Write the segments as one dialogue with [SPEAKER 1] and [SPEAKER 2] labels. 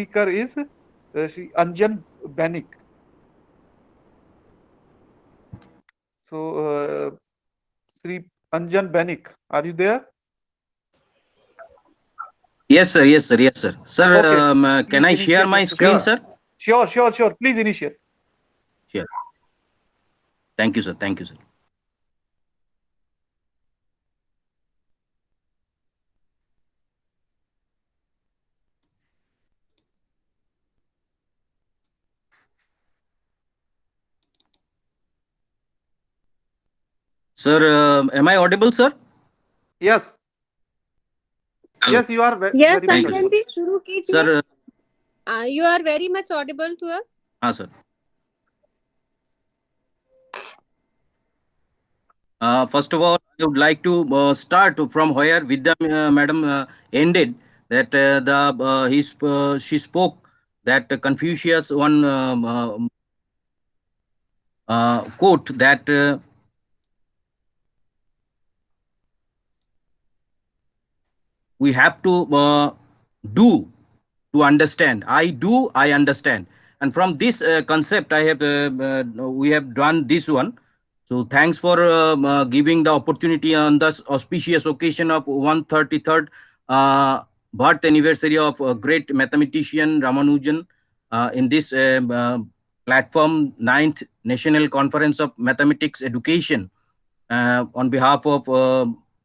[SPEAKER 1] speaker is Shri Anjan Banik. So, Shri Anjan Banik, are you there?
[SPEAKER 2] Yes, sir. Yes, sir. Yes, sir. Sir,
[SPEAKER 1] Okay,
[SPEAKER 2] can
[SPEAKER 1] please
[SPEAKER 2] I share
[SPEAKER 1] initiate your
[SPEAKER 2] my
[SPEAKER 1] session.
[SPEAKER 2] screen,
[SPEAKER 3] Sure.
[SPEAKER 2] sir?
[SPEAKER 1] Sure. Please initiate.
[SPEAKER 2] Sure. Thank you, sir. Thank you, sir. Sir, am I audible, sir?
[SPEAKER 1] Yes, yes, you are
[SPEAKER 4] Yes,
[SPEAKER 1] very much
[SPEAKER 2] Thank you, sir.
[SPEAKER 4] Anjan
[SPEAKER 1] audible.
[SPEAKER 4] ji, शुरू कीजिए.
[SPEAKER 2] Sir,
[SPEAKER 4] You are very much audible to us.
[SPEAKER 2] sir. First of all, I would like to start from where Vidya madam ended. That she spoke that Confucius one quote that we have to do to understand. I do, I understand. And from this concept, I have we have done this one. So thanks for giving the opportunity on this auspicious occasion of 133rd birth anniversary of great mathematician Ramanujan in this platform, 9th National Conference of Mathematics Education, on behalf of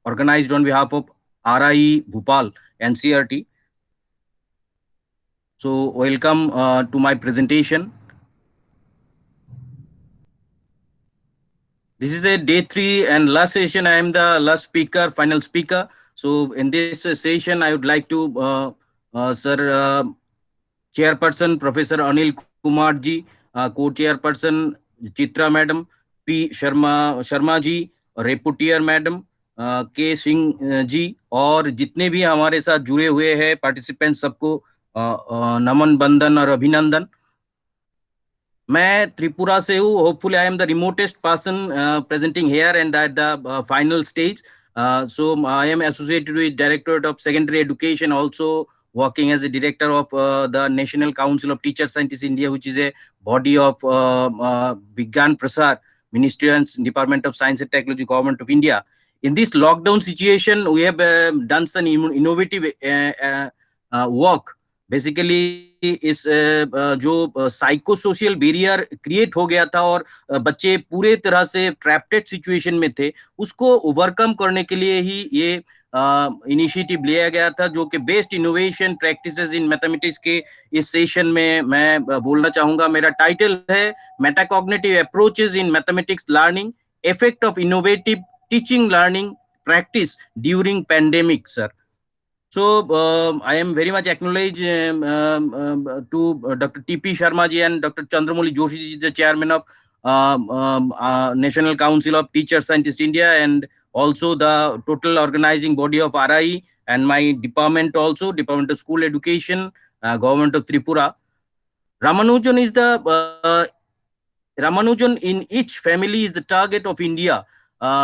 [SPEAKER 2] organized on behalf of RIE Bhopal NCERT. So welcome to my presentation. This is a day 3 and last session. I am the last speaker, final speaker. So in this session, I would like to, Sir Chairperson Professor Anil Kumar ji, Co-Chairperson Chitra Madam, P. Sharma ji, Reputier Madam, K. Singh ji, और जितने भी हमारे साथ जुड़े हुए हैं participant सबको नमन बंदन और अभिनंदन. मैं त्रिपुरा से हूँ. Hopefully I am the remotest person presenting here and at the final stage. So I am associated with Directorate of Secondary Education, also working as a director of the National Council of Teacher Scientists India, which is a body of Vigyan Prasar, Ministry and Department of Science and Technology, Government of India. In this lockdown situation, we have done some innovative work. Basically इस जो psycho social barrier create हो गया था और बच्चे पूरे तरह से ट्रैप्टेड सिचुएशन में थे, उसको ओवरकम करने के लिए ही ये इनिशिएटिव लिया गया था, जो कि best innovation practices in mathematics के इस सेशन में मैं बोलना चाहूंगा. मेरा टाइटल है metacognitive approaches in mathematics learning, effect of innovative teaching learning practice during pandemic. Sir, so I am very much acknowledge to Dr. T.P. Sharma ji and Dr. Chandramouli Joshi ji, the chairman of National Council of Teacher Scientists India, and also the total organizing body of RIE, and my department also, Department of School Education, Government of Tripura. Ramanujan is the Ramanujan in each family is the target of India,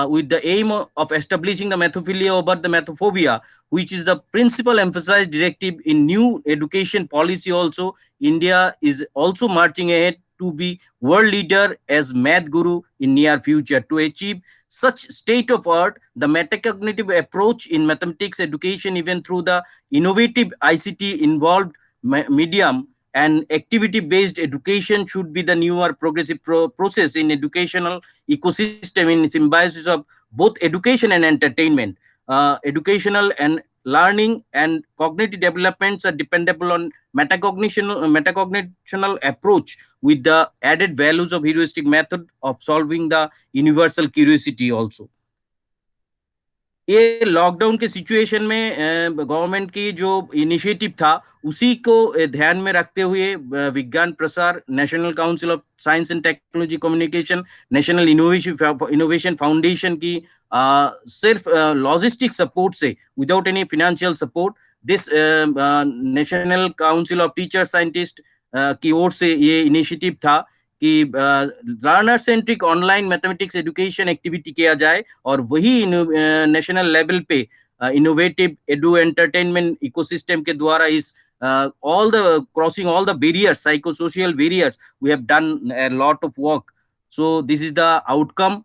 [SPEAKER 2] with the aim of establishing the mathophilia over the mathophobia, which is the principal emphasized directive in new education policy. Also, India is also marching ahead to be world leader as math guru in near future. To achieve such state of art, the metacognitive approach in mathematics education, even through the innovative ICT involved medium and activity-based education, should be the newer progressive process in educational ecosystem in symbiosis of both education and entertainment. Educational and learning and cognitive developments are dependable on metacognitional approach with the added values of heuristic method of solving the universal curiosity also. ये lockdown के situation में government की जो initiative था, उसी को ध्यान में रखते हुए विज्ञान प्रसार, national council of science and technology communication, national innovation foundation की सिर्फ लॉजिस्टिक सपोर्ट से, without any financial support, this national council of teacher scientist की ओर से ये इनिशिएटिव था कि learner centric online mathematics education activity किया जाए, और वही नेशनल लेवल पे इनोवेटिव एडू एंटरटेनमेंट इकोसिस्टम के द्वारा इस crossing all the barriers, psychosocial barriers. We have done a lot of work. So this is the outcome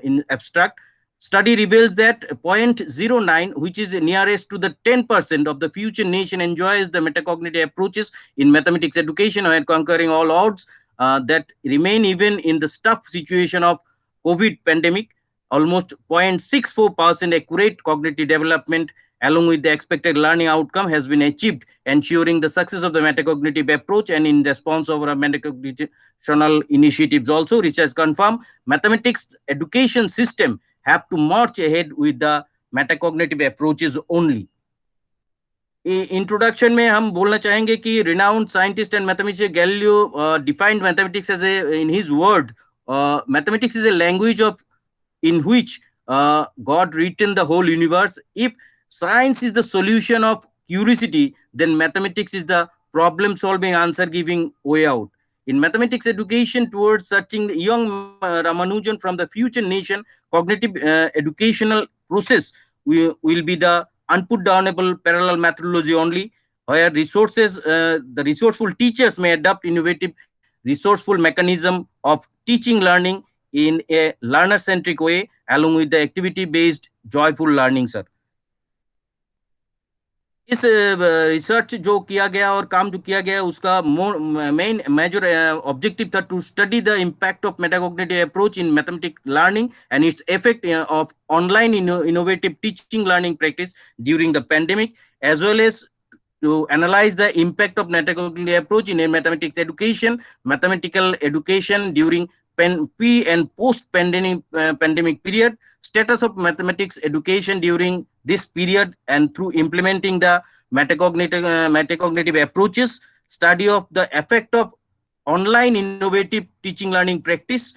[SPEAKER 2] in abstract. Study reveals that 0.09, which is nearest to the 10% of the future nation, enjoys the metacognitive approaches in mathematics education while conquering all odds that remain even in the tough situation of COVID pandemic. Almost 0.64% accurate cognitive development along with the expected learning outcome has been achieved, ensuring the success of the metacognitive approach. And in response of our metacognitional initiatives also, research confirm mathematics education system have to march ahead with the metacognitive approaches only. Introduction में हम बोलना चाहेंगे कि renowned scientist and mathematician Galileo defined mathematics as in his word, mathematics is a language in which God written the whole universe. If science is the solution of curiosity, then mathematics is the problem solving, answer giving way out. In mathematics education towards searching the young Ramanujan from the future nation, cognitive educational process will be the unputdownable parallel methodology only, where the resourceful teachers may adopt innovative resourceful mechanism of teaching learning in a learner-centric way along with the activity-based joyful learning, sir. इस research जो किया गया और काम जो किया गया उसका मेन मेजर ऑब्जेक्टिव था to study the impact of metacognitive approach in mathematics learning and its effect of online innovative teaching learning practice during the pandemic as well as to analyze the impact of metacognitive approach in mathematics education, mathematical education during pre and post pandemic period, status of mathematics education during this period, and through implementing the metacognitive approaches, study of the effect of online innovative teaching learning practice,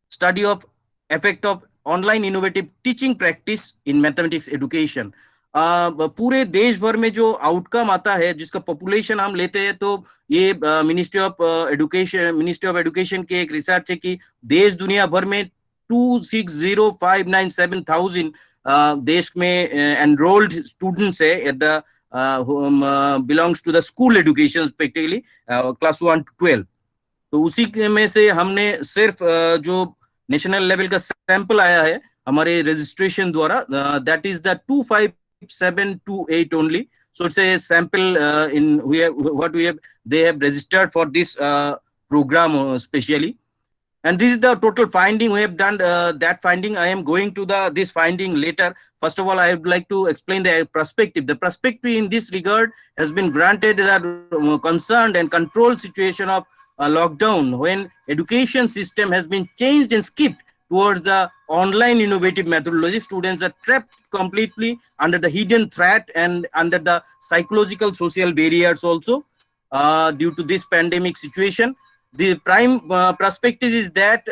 [SPEAKER 2] study of effect of online innovative teaching practice in mathematics education. पूरे देश भर में जो outcome आता है जिसका population हम लेते हैं, तो ये मिनिस्ट्री ऑफ एजुकेशन के एक रिसर्च है कि देश दुनिया भर में 260,597,000 देश में एनरोल्ड स्टूडेंट्स है at the belongs to the school education specifically class 1 to 12. तो उसी में से हमने सिर्फ जो नेशनल लेवल का सैंपल आया है हमारे रजिस्ट्रेशन द्वारा, that is the 25728 only. So it's a sample they have registered for this program specially. And this is the total finding we have done. That finding, I am going to this finding later. First of all, I would like to explain the perspective. The perspective in this regard has been granted the concerned and controlled situation of lockdown, when education system has been changed and skipped towards the online innovative methodology. Students are trapped completely under the hidden threat and under the psychological social barriers also due to this pandemic situation. The prime perspective is that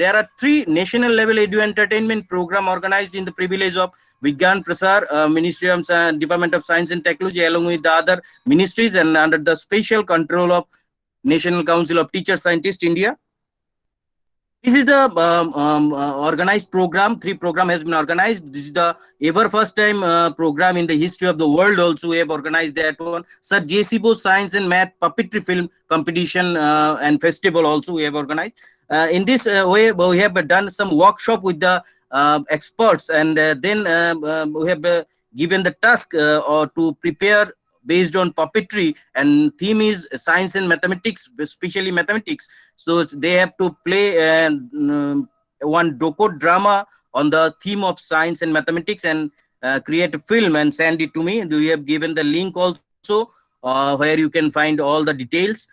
[SPEAKER 2] there are 3 national level edu entertainment program organized in the privilege of Vigyan Prasar, Ministry of Department of Science and Technology, along with the other ministries and under the special control of National Council of Teachers Scientists India. This is the organized program. 3 program has been organized. This is the ever first time program in the history of the world also. We have organized that one. SirJCBose Science and Math Puppetry Film Competition and Festival also we have organized. In this way, we have done some workshop with the experts, and then we have given the task or to prepare based on puppetry, and theme is science and mathematics, especially mathematics. So they have to play one doco drama on the theme of science and mathematics and create a film and send it to me. We have given the link also where you can find all the details.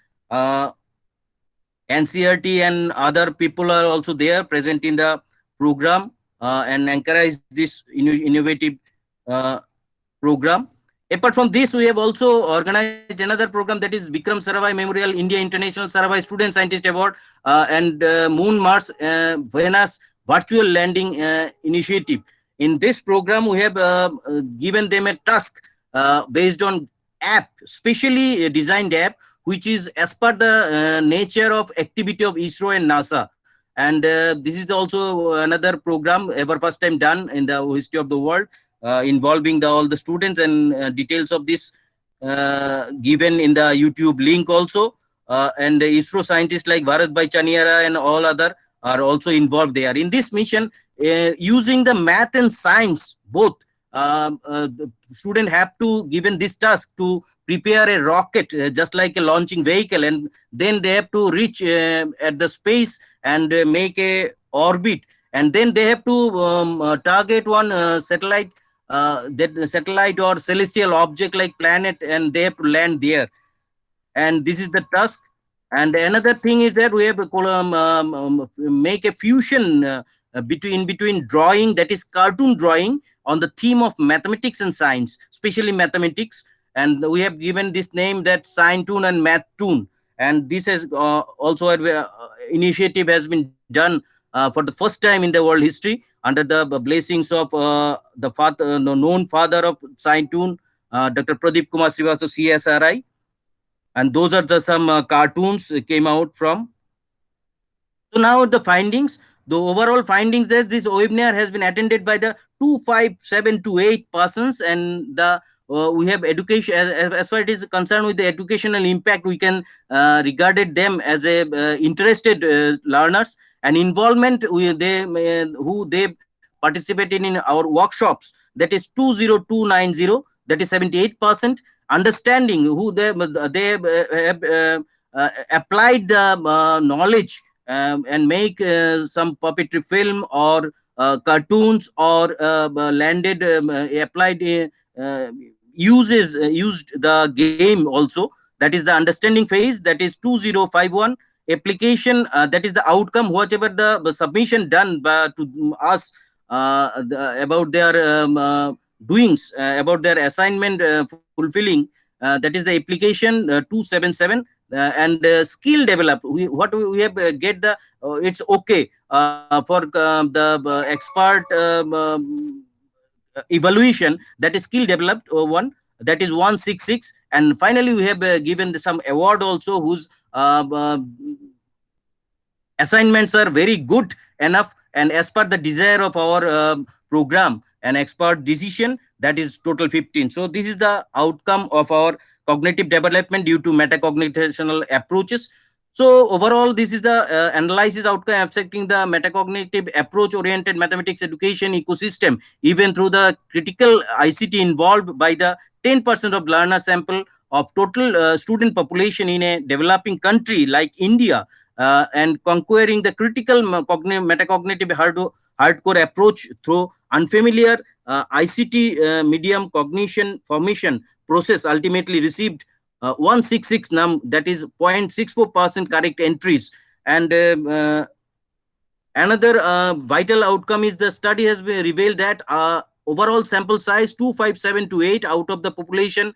[SPEAKER 2] NCERT and other people are also there present in the program and encourage this innovative program. Apart from this, we have also organized another program, that is Vikram Sarabhai Memorial India International Sarabhai Student Scientist Award and Moon Mars Venus Virtual Landing Initiative. In this program, we have given them a task based on app, specially designed app, which is as per the nature of activity of ISRO and NASA. And this is also another program ever first time done in the history of the world, involving all the students, and details of this given in the YouTube link also. And the ISRO scientists like Bharat Bhai Chaniara and all other are also involved there. In this mission, using the math and science both, the student have to given this task to prepare a rocket, just like a launching vehicle, and then they have to reach at the space and make a orbit, and then they have to target one satellite, that satellite or celestial object like planet, and they have to land there. And this is the task. And another thing is that we have to make a fusion between drawing, that is cartoon drawing, on the theme of mathematics and science, especially mathematics. And we have given this name, that Science Toon and Math Toon. And this has also initiative has been done for the first time in the world history, under the blessings of the father, known father of Science Toon, Dr. Pradeep Kumar Srivastava, CSRI. And those are the some cartoons came out from. So now the findings, the overall findings, that this webinar has been attended by the 25728 persons, and the we have education, as far as it is concerned with the educational impact, we can regarded them as a interested learners, and involvement who they participated in our workshops, that is 20290, that is 78%. Understanding, who they have applied the knowledge and make some puppetry film or cartoons, or landed applied used the game also. That is the understanding phase, that is 2051. Application, that is the outcome, whatever the submission done to us about their doings, about their assignment fulfilling, that is the application 277. And skill develop, we have get the it's okay for the expert evaluation, that is skill developed one, that is 166. And finally we have given some award also, whose assignments are very good enough and as per the desire of our program and expert decision, that is total 15. So this is the outcome of our cognitive development due to metacognitional approaches. So overall, this is the analysis outcome affecting the metacognitive approach oriented mathematics education ecosystem, even through the critical ICT involved by the 10% of learner sample of total student population in a developing country like India, and conquering the critical metacognitive hardcore approach through unfamiliar ICT medium cognition formation process, ultimately received 166 num, that is 0.64% correct entries. And another vital outcome is the study has been revealed that overall sample size 25728 out of the population,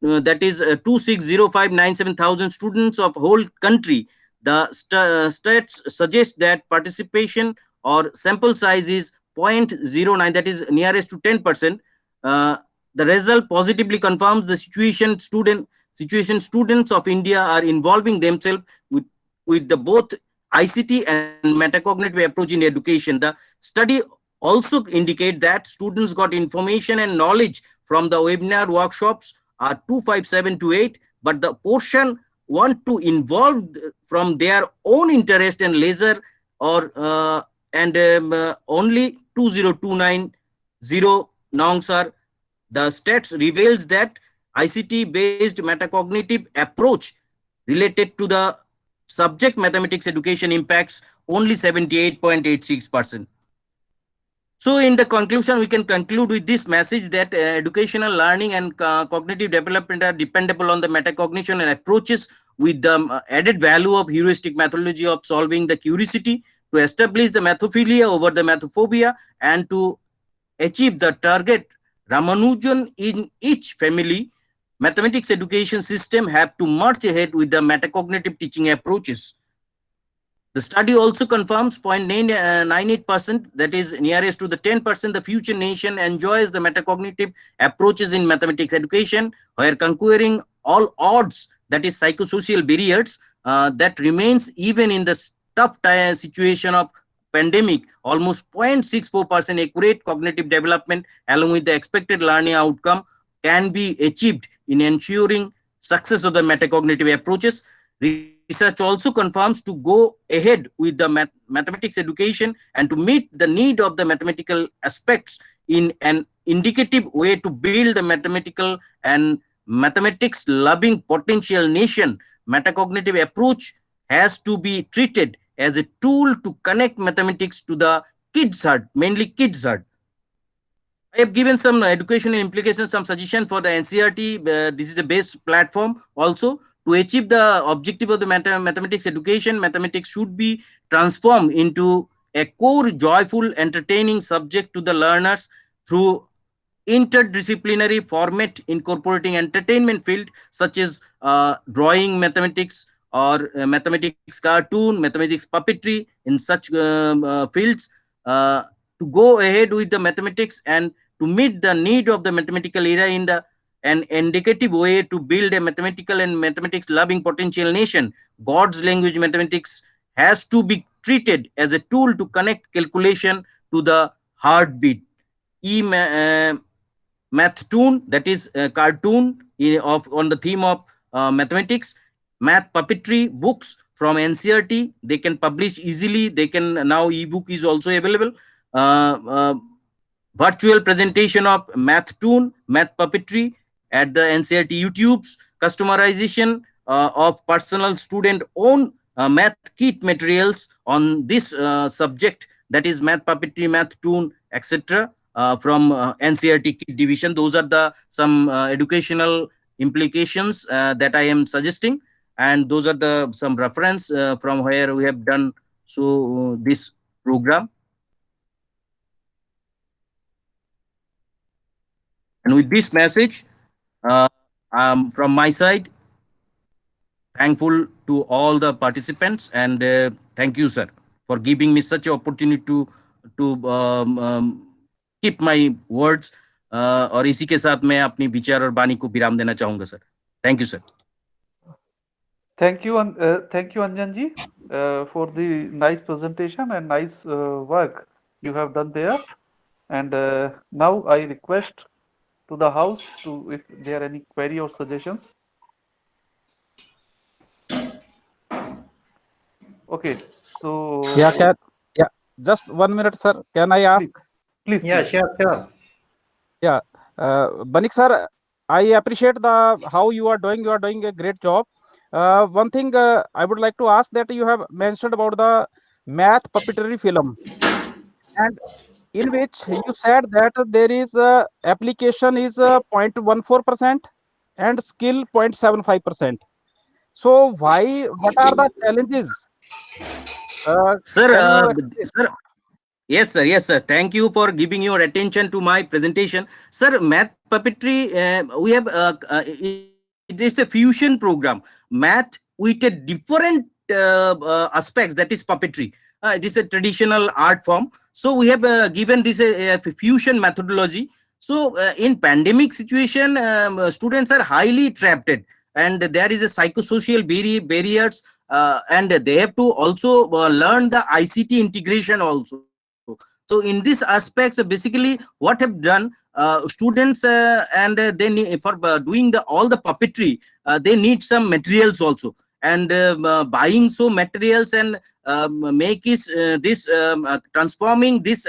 [SPEAKER 2] that is 260,597,000 students of whole country. The stats suggest that participation or sample size is 0.09, that is nearest to 10%. The result positively confirms the situation students of India are involving themselves with the both ICT and metacognitive approach in education. The study also indicate that students got information and knowledge from the webinar workshops are 25728, but the portion want to involve from their own interest and leisure, or only 20290 nongs are. The stats reveals that ICT based metacognitive approach related to the subject mathematics education impacts only 78.86%. So in the conclusion, we can conclude with this message that educational learning and cognitive development are dependable on the metacognition and approaches with the added value of heuristic methodology of solving the curiosity to establish the mathophilia over the mathophobia and to achieve the target Ramanujan in each family. Mathematics education system have to march ahead with the metacognitive teaching approaches. The study also confirms 0.98%, that is nearest to the 10%, the future nation enjoys the metacognitive approaches in mathematics education, where conquering all odds, that is psychosocial barriers, that remains even in the tough situation of pandemic, almost 0.64% accurate cognitive development along with the expected learning outcome can be achieved in ensuring success of the metacognitive approaches. Research also confirms to go ahead with the mathematics education and to meet the need of the mathematical aspects in an indicative way to build a mathematical and mathematics loving potential nation. Metacognitive approach has to be treated as a tool to connect mathematics to the kids' heart, mainly kids' heart. I have given some educational implications, some suggestion for the NCERT. This is the best platform also to achieve the objective of the mathematics education. Mathematics should be transformed into a core, joyful, entertaining subject to the learners through interdisciplinary format incorporating entertainment field such as drawing mathematics or mathematics cartoon, mathematics puppetry. In such fields, to go ahead with the mathematics and to meet the need of the mathematical era in an indicative way to build a mathematical and mathematics loving potential nation. God's language mathematics has to be treated as a tool to connect calculation to the heartbeat. Math tune, that is a cartoon on the theme of mathematics. Math puppetry books from NCERT, they can publish easily. They can now, ebook is also available. Virtual presentation of math tune, math puppetry at the NCERT YouTubes, customization of personal student own math kit materials on this subject, that is math puppetry, math tune, etc. From NCERT kit division. Those are the some educational implications that I am suggesting, and those are the some reference from where we have done this program. And with this message, from my side, thankful to all the participants, and thank you, sir, for giving me such an opportunity to keep my words. और इसी के साथ मैं अपनी विचार और वाणी को विराम देना चाहूंगा, sir. Thank you, sir.
[SPEAKER 1] Thank you, Anjan ji, for the nice presentation and nice work you have done there. And now I request to the house if there are any query or suggestions. Okay, so
[SPEAKER 3] just 1 minute, sir. Can I ask?
[SPEAKER 1] Please.
[SPEAKER 5] Yeah, sure.
[SPEAKER 3] Yeah, Banik sir, I appreciate how you are doing. You are doing a great job. One thing I would like to ask, that you have mentioned about the math puppetry film, and in which you said that there is application is 0.14% and skill 0.75%. So what are the challenges?
[SPEAKER 2] Sir, yes, sir. Thank you for giving your attention to my presentation. Sir, math puppetry, we have, it is a fusion program. Math with a different aspects, that is puppetry. It is a traditional art form. So we have given this a fusion methodology. So in pandemic situation, students are highly trapped, and there is a psychosocial barriers, and they have to also learn the ICT integration also. So in these aspects, basically what have done students, and they need, for doing all the puppetry, they need some materials also, and buying so materials and make this transforming this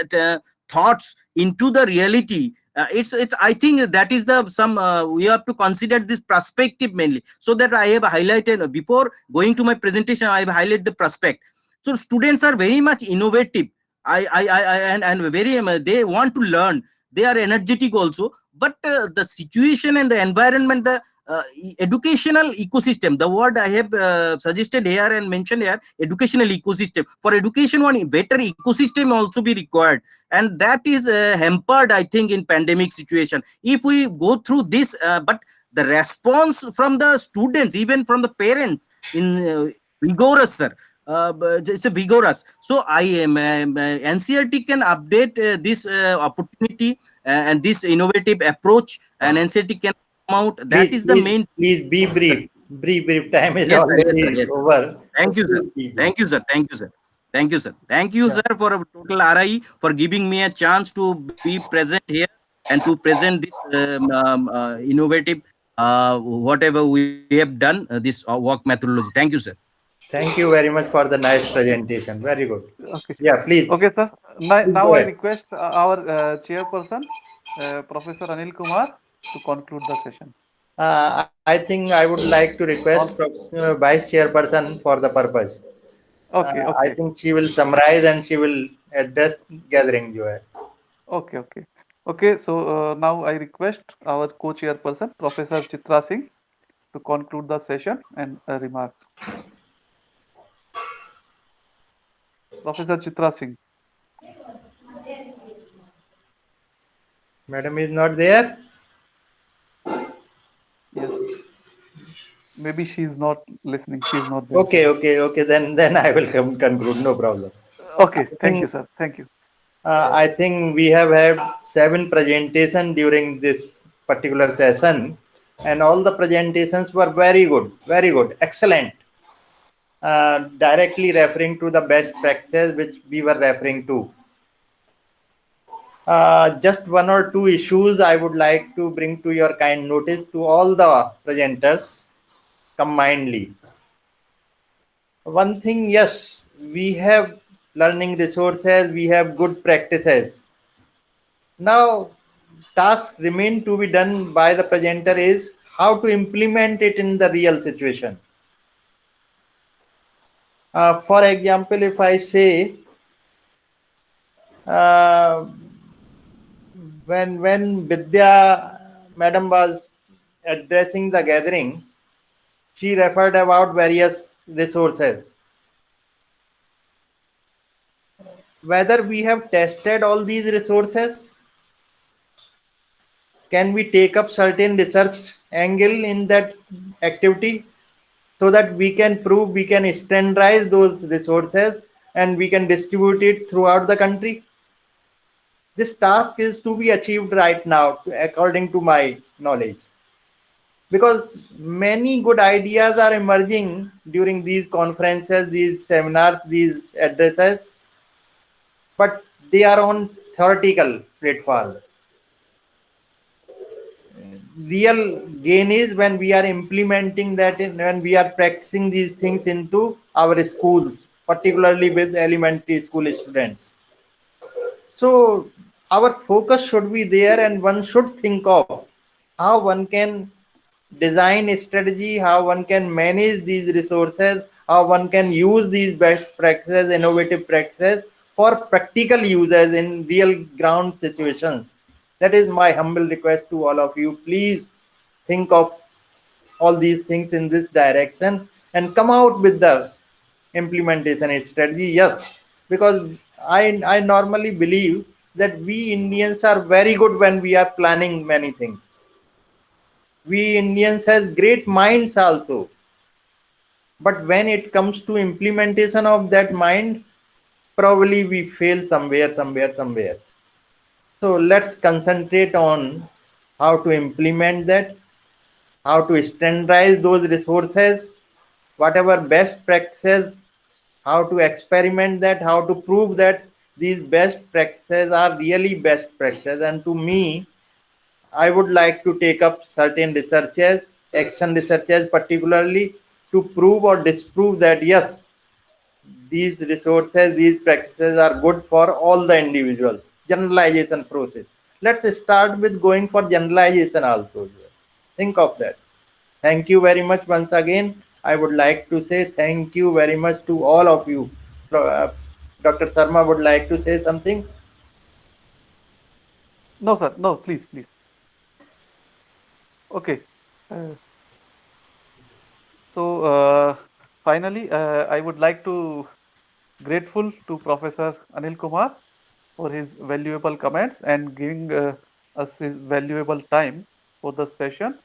[SPEAKER 2] thoughts into the reality. It's I think that is the some we have to consider this perspective mainly. So that I have highlighted before going to my presentation, I have highlighted the prospect. So students are very much innovative. And very they want to learn. They are energetic also, but the situation and the environment, the educational ecosystem, the word I have suggested here and mentioned here, educational ecosystem. For education, one better ecosystem also be required, and that is hampered, I think, in pandemic situation. If we go through this, but the response from the students, even from the parents, in vigorous, sir. It's a vigorous. So I am NCERT can update this opportunity and this innovative approach, and NCERT can come out. That is the main.
[SPEAKER 5] Please be brief. Brief. Time is already over.
[SPEAKER 2] Thank you, sir. Thank you, sir. Thank you, sir. Thank you, sir. Thank you, sir, for a total RIE, for giving me a chance to be present here and to present this innovative whatever we have done, this work methodology. Thank you, sir.
[SPEAKER 5] Thank you very much for the nice presentation. Very good.
[SPEAKER 1] Okay.
[SPEAKER 5] Yeah, please.
[SPEAKER 1] Okay, sir.
[SPEAKER 5] Please
[SPEAKER 1] Now
[SPEAKER 5] go
[SPEAKER 1] I
[SPEAKER 5] ahead.
[SPEAKER 1] request our chairperson, Professor Anil Kumar, to conclude the session.
[SPEAKER 5] I think I would like to request
[SPEAKER 1] Also,
[SPEAKER 5] Vice Chairperson for the purpose.
[SPEAKER 1] okay,
[SPEAKER 5] I
[SPEAKER 1] okay,
[SPEAKER 5] think she will summarize and she will address gathering. जो है.
[SPEAKER 1] okay, okay. Okay, so now I request our co-chairperson, Professor Chitra Singh, to conclude the session and remarks. Professor Chitra Singh.
[SPEAKER 5] Madam is not there.
[SPEAKER 1] Yes. Maybe she's not listening. She's not there.
[SPEAKER 5] Okay. Then I will conclude. No problem.
[SPEAKER 1] Okay,
[SPEAKER 5] I
[SPEAKER 1] thank
[SPEAKER 5] think
[SPEAKER 1] you, sir. Thank you.
[SPEAKER 5] I think we have had 7 presentations during this particular session, and all the presentations were very good, excellent. Directly referring to the best practices which we were referring to. Just one or two issues I would like to bring to your kind notice to all the presenters combinedly. One thing, yes, we have learning resources, we have good practices. Now, tasks remain to be done by the presenter is how to implement it in the real situation. For example, if I say, when Vidya madam was addressing the gathering, she referred about various resources. Whether we have tested all these resources, can we take up certain research angle in that activity so that we can prove, we can standardize those resources and we can distribute it throughout the country? This task is to be achieved right now, according to my knowledge, because many good ideas are emerging during these conferences, these seminars, these addresses, but they are on theoretical platform. Real gain is when we are implementing that, when we are practicing these things into our schools, particularly with elementary school students. So our focus should be there, and one should think of how one can design a strategy, how one can manage these resources, how one can use these best practices, innovative practices for practical users in real ground situations. That is my humble request to all of you. Please think of all these things in this direction and come out with the implementation strategy. Yes, because I normally believe that we Indians are very good when we are planning many things. We Indians has great minds also, but when it comes to implementation of that mind, probably we fail somewhere. So let's concentrate on how to implement that, how to standardize those resources, whatever best practices, how to experiment that, how to prove that these best practices are really best practices. And to me, I would like to take up certain researches, action researches particularly, to prove or disprove that yes, these resources, these practices are good for all the individuals. Generalization process. Let's start with going for generalization also. Think of that. Thank you very much once again. I would like to say thank you very much to all of you. Dr. Sharma would like to say something.
[SPEAKER 1] No, sir. No, please, please. Okay. Uh, so finally, I would like to grateful to Professor Anil Kumar for his valuable comments and giving us his valuable time for the session.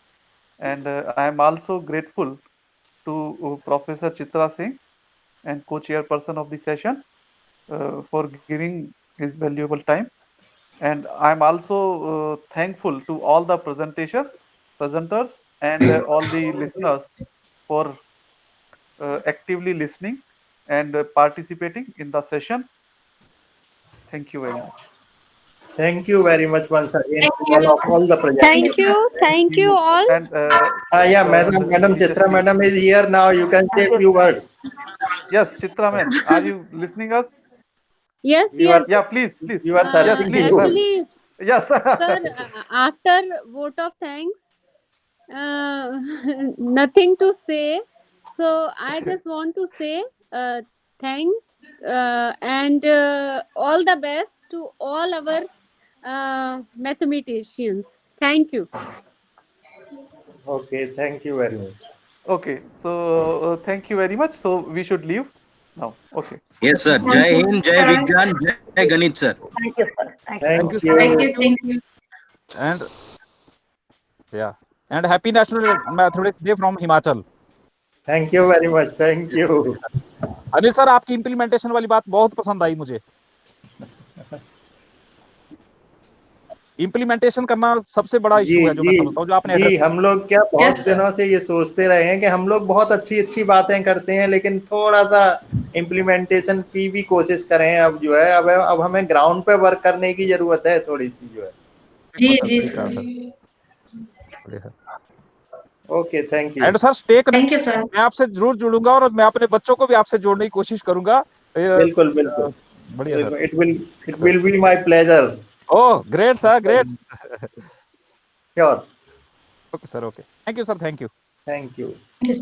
[SPEAKER 1] And I am also grateful to Professor Chitra Singh and co-chairperson of the session for giving his valuable time. And I'm also thankful to all the presenters and all the listeners for actively listening and participating in the session. Thank you very much.
[SPEAKER 5] Thank you very much once again
[SPEAKER 6] Thank
[SPEAKER 5] to
[SPEAKER 6] you.
[SPEAKER 5] all the projects.
[SPEAKER 4] Thank you all.
[SPEAKER 1] And
[SPEAKER 5] Yeah,
[SPEAKER 1] the
[SPEAKER 5] Madam
[SPEAKER 1] teachers,
[SPEAKER 5] Chitra
[SPEAKER 1] please.
[SPEAKER 5] Madam is here now. You can say a few words.
[SPEAKER 1] Yes, Chitra ma'am, are you listening us?
[SPEAKER 4] Yes,
[SPEAKER 5] You are
[SPEAKER 4] yes.
[SPEAKER 1] Yeah, please, please.
[SPEAKER 5] you are
[SPEAKER 1] Yes,
[SPEAKER 5] searching
[SPEAKER 1] please,
[SPEAKER 5] you.
[SPEAKER 1] ma'am.
[SPEAKER 4] Actually,
[SPEAKER 1] Yes.
[SPEAKER 4] sir, after vote of thanks, nothing to say. So I just want to say thank and all the best to all our mathematicians. Thank you.
[SPEAKER 5] Okay, thank you very much.
[SPEAKER 1] Okay, so thank you very much. So we should leave now. Okay.
[SPEAKER 2] Yes, sir.
[SPEAKER 6] Thank
[SPEAKER 2] Jai
[SPEAKER 6] you.
[SPEAKER 2] Hind, Jai Vigyan, Jai Ganit, sir.
[SPEAKER 7] Thank you, sir. Thank you.
[SPEAKER 5] Thank
[SPEAKER 3] you, sir.
[SPEAKER 6] Thank
[SPEAKER 5] you.
[SPEAKER 6] you. Thank you.
[SPEAKER 3] And yeah, and happy National Mathematics Day from Himachal.
[SPEAKER 5] Thank you very much. Thank you.
[SPEAKER 3] Anil sir, आपकी implementation वाली बात बहुत पसंद आई मुझे। Implementation करना सबसे बड़ा
[SPEAKER 5] जी
[SPEAKER 3] issue है जो मैं
[SPEAKER 5] जी
[SPEAKER 3] समझता हूँ, जो आपने
[SPEAKER 5] जी
[SPEAKER 3] एड्रेस
[SPEAKER 5] हम लोग क्या बहुत
[SPEAKER 6] Yes, sir.
[SPEAKER 5] दिनों से ये सोचते रहे हैं कि हम लोग बहुत अच्छी अच्छी बातें करते हैं, लेकिन थोड़ा सा इम्प्लीमेंटेशन की भी कोशिश करें। अब जो है अब हमें ग्राउंड पे वर्क करने की जरूरत है थोड़ी सी जो है।
[SPEAKER 6] जी
[SPEAKER 3] सर,
[SPEAKER 6] जी
[SPEAKER 3] ठीक है
[SPEAKER 6] sir.
[SPEAKER 3] Sir.
[SPEAKER 5] Okay, thank you.
[SPEAKER 3] And sir stay connect,
[SPEAKER 6] Thank you, sir.
[SPEAKER 3] मैं आपसे जरूर जुड़ूंगा और मैं अपने बच्चों को भी आपसे जोड़ने की कोशिश करूंगा।
[SPEAKER 5] बिल्कुल बिल्कुल,
[SPEAKER 3] बढ़िया sir.
[SPEAKER 5] It will be my pleasure.
[SPEAKER 3] Oh great sir, great.
[SPEAKER 5] Sure.
[SPEAKER 3] Okay sir, okay, thank you sir, thank you.
[SPEAKER 5] Thank you.
[SPEAKER 6] Yes.